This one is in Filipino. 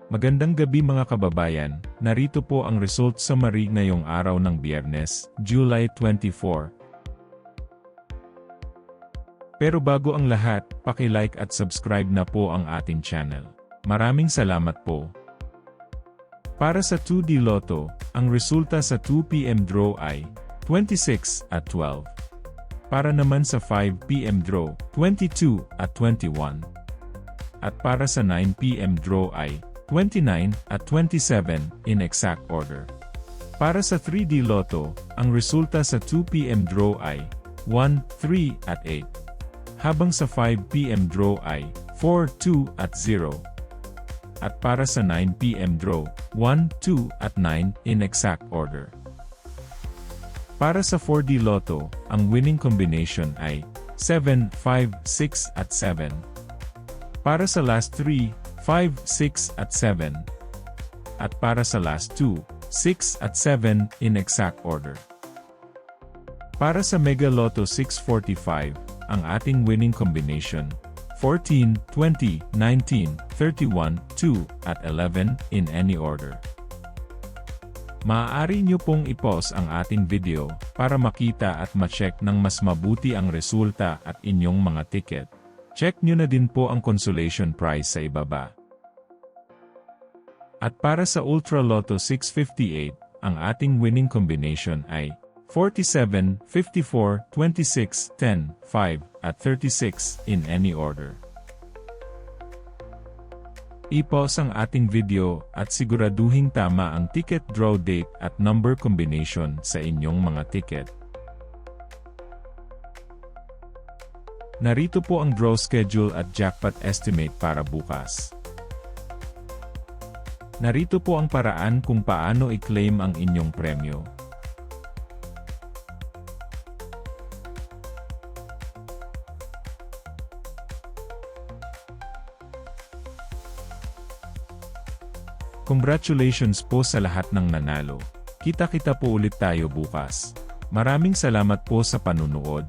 Magandang gabi mga kababayan, narito po ang result summary ngayong araw ng Biyernes, July 24. Pero bago ang lahat, paki-like at subscribe na po ang ating channel. Maraming salamat po. Para sa 2D Lotto, ang resulta sa 2 PM draw ay 26 at 12. Para naman sa 5 PM draw, 22 at 21. At para sa 9 PM draw ay 29 at 27 in exact order. Para sa 3D Lotto, ang resulta sa 2 PM draw ay 1, 3 at 8. Habang sa 5 PM draw ay 4, 2 at 0. At para sa 9 PM draw, 1, 2 at 9 in exact order. Para sa 4D Lotto, ang winning combination ay 7, 5, 6 at 7. Para sa last 3, 5, 6 at 7. At para sa last 2, 6 at 7 in exact order. Para sa Mega Lotto 645, ang ating winning combination, 14, 20, 19, 31, 2 at 11 in any order. Maaari nyo pong i-pause ang ating video para makita at ma-check ng mas mabuti ang resulta at inyong mga ticket. Check nyo na din po ang consolation prize sa ibaba. At para sa Ultra Lotto 658, ang ating winning combination ay 47, 54, 26, 10, 5, at 36 in any order. I-pause ang ating video at siguraduhing tama ang ticket draw date at number combination sa inyong mga ticket. Narito po ang draw schedule at jackpot estimate para bukas. Narito po ang paraan kung paano i-claim ang inyong premyo. Congratulations po sa lahat ng nanalo. Kita-kita po ulit tayo bukas. Maraming salamat po sa panunood.